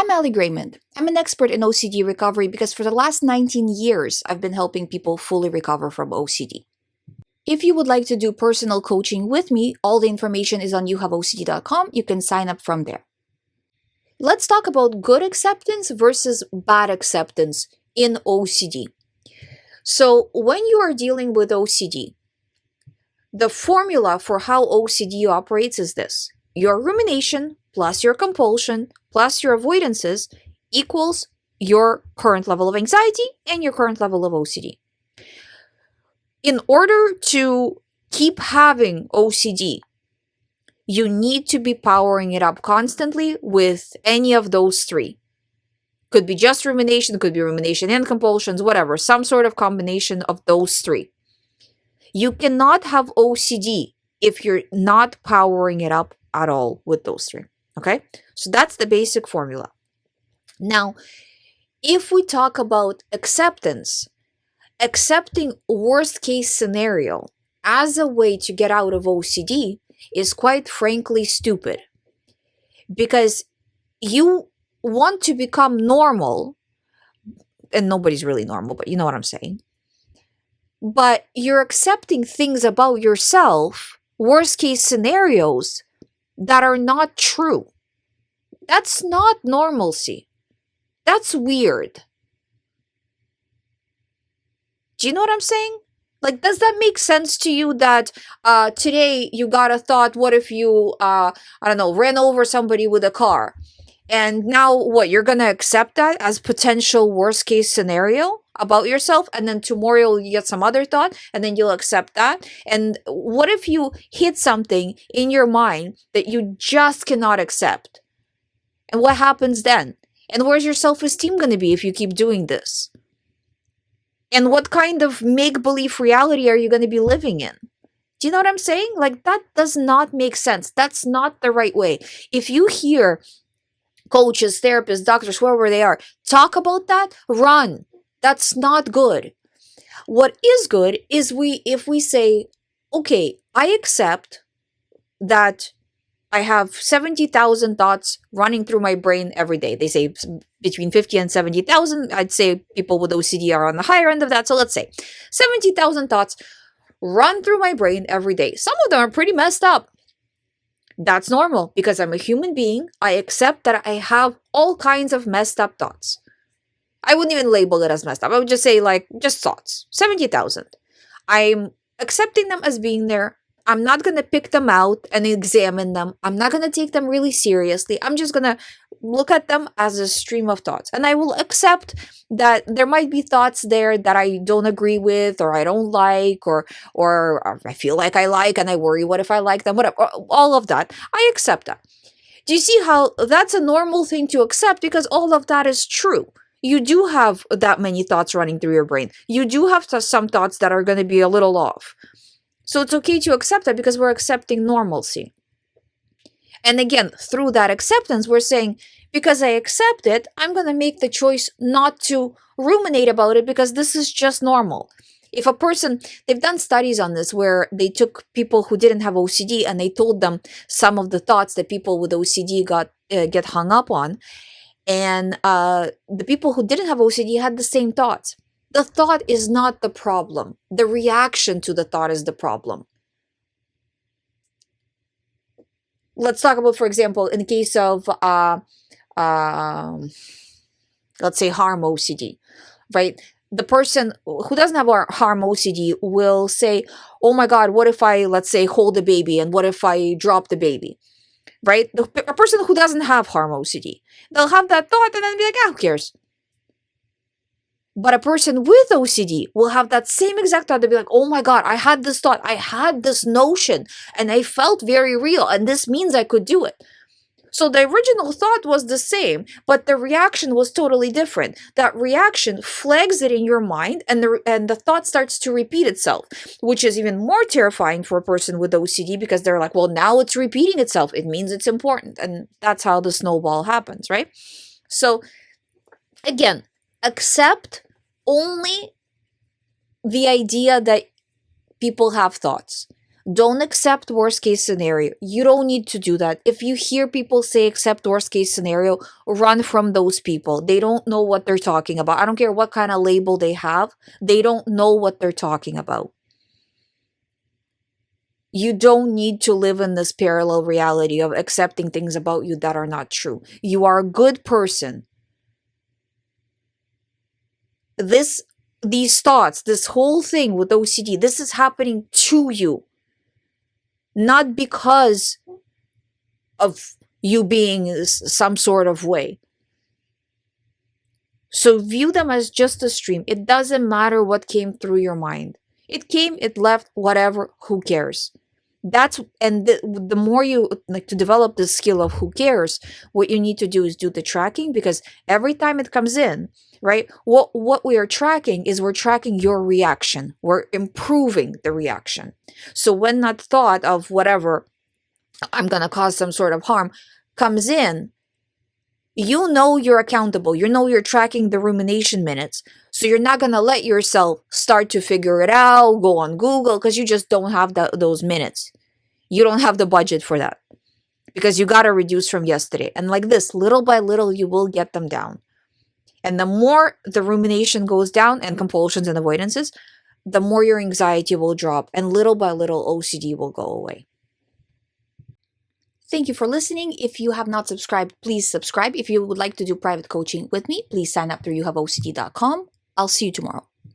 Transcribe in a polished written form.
I'm GREYMOND. I'm an expert in OCD recovery because for the last 19 years, I've been helping people fully recover from OCD. If you would like to do personal coaching with me, all the information is on youhaveocd.com. You can sign up from there. Let's talk about good acceptance versus bad acceptance in OCD. So when you are dealing with OCD, the formula for how OCD operates is this. Your rumination plus your compulsion plus your avoidances equals your current level of anxiety and your current level of OCD. In order to keep having OCD, you need to be powering it up constantly with any of those three. Could be just rumination, could be rumination and compulsions, whatever, some sort of combination of those three. You cannot have OCD if you're not powering it up at all with those three. Okay? So that's the basic formula. Now, if we talk about acceptance, accepting worst case scenario as a way to get out of OCD is quite frankly stupid. Because you want to become normal, and nobody's really normal, but you know what I'm saying. But you're accepting things about yourself, worst case scenarios, that are not true. That's not normalcy. That's weird. Do you know what I'm saying? Like, does that make sense to you that today you got a thought, what if you, ran over somebody with a car? And now what, you're going to accept that as potential worst case scenario about yourself? And then tomorrow you get some other thought and then you'll accept that? And what if you hit something in your mind that you just cannot accept? And what happens then? And where's your self-esteem going to be if you keep doing this? And what kind of make-believe reality are you going to be living in? Do you know what I'm saying? Like, that does not make sense. That's not the right way. If you hear coaches, therapists, doctors, whoever they are, talk about that, run. That's not good. What is good is if we say, okay, I accept that I have 70,000 thoughts running through my brain every day. They say between 50 and 70,000. I'd say people with OCD are on the higher end of that. So let's say 70,000 thoughts run through my brain every day. Some of them are pretty messed up. That's normal because I'm a human being. I accept that I have all kinds of messed up thoughts. I wouldn't even label it as messed up. I would just say just thoughts. 70,000. I'm accepting them as being there. I'm not going to pick them out and examine them. I'm not going to take them really seriously. I'm just going to look at them as a stream of thoughts. And I will accept that there might be thoughts there that I don't agree with or I don't like or I feel like I like and I worry what if I like them, whatever. All of that. I accept that. Do you see how that's a normal thing to accept because all of that is true? You do have that many thoughts running through your brain. You do have some thoughts that are going to be a little off. So it's okay to accept that because we're accepting normalcy. And again, through that acceptance, we're saying, because I accept it, I'm going to make the choice not to ruminate about it because this is just normal. If a person, they've done studies on this where they took people who didn't have OCD and they told them some of the thoughts that people with OCD get hung up on. And the people who didn't have OCD had the same thoughts. The thought is not the problem. The reaction to the thought is the problem. Let's talk about, for example, in the case of, let's say harm OCD, right? The person who doesn't have harm OCD will say, oh my God, what if I, let's say, hold the baby and what if I drop the baby, right? A person who doesn't have harm OCD, they'll have that thought and then be like, who cares? But a person with OCD will have that same exact thought. They'll be like, oh my God, I had this thought. I had this notion and I felt very real. And this means I could do it. So the original thought was the same, but the reaction was totally different. That reaction flags it in your mind and the thought starts to repeat itself, which is even more terrifying for a person with OCD because they're like, well, now it's repeating itself. It means it's important. And that's how the snowball happens, right? So again, accept only the idea that people have thoughts. Don't accept worst case scenario. You don't need to do that. If you hear people say accept worst case scenario, run from those people. They don't know what they're talking about. I don't care what kind of label they have. They don't know what they're talking about. You don't need to live in this parallel reality of accepting things about you that are not true. You are a good person. These thoughts, this whole thing with OCD, this is happening to you, not because of you being some sort of way. So view them as just a stream. It doesn't matter what came through your mind. It came, it left, whatever, who cares? The more you like to develop the skill of who cares, what you need to do is do the tracking, because every time it comes in, right, what we are tracking is we're tracking your reaction. We're improving the reaction. So when that thought of whatever, I'm going to cause some sort of harm, comes in, you know you're accountable. You know you're tracking the rumination minutes. So you're not going to let yourself start to figure it out, go on Google, because you just don't have those minutes. You don't have the budget for that, because you got to reduce from yesterday. And like this, little by little, you will get them down. And the more the rumination goes down and compulsions and avoidances, the more your anxiety will drop, and little by little, OCD will go away. Thank you for listening. If you have not subscribed, please subscribe. If you would like to do private coaching with me, please sign up through youhaveocd.com. I'll see you tomorrow.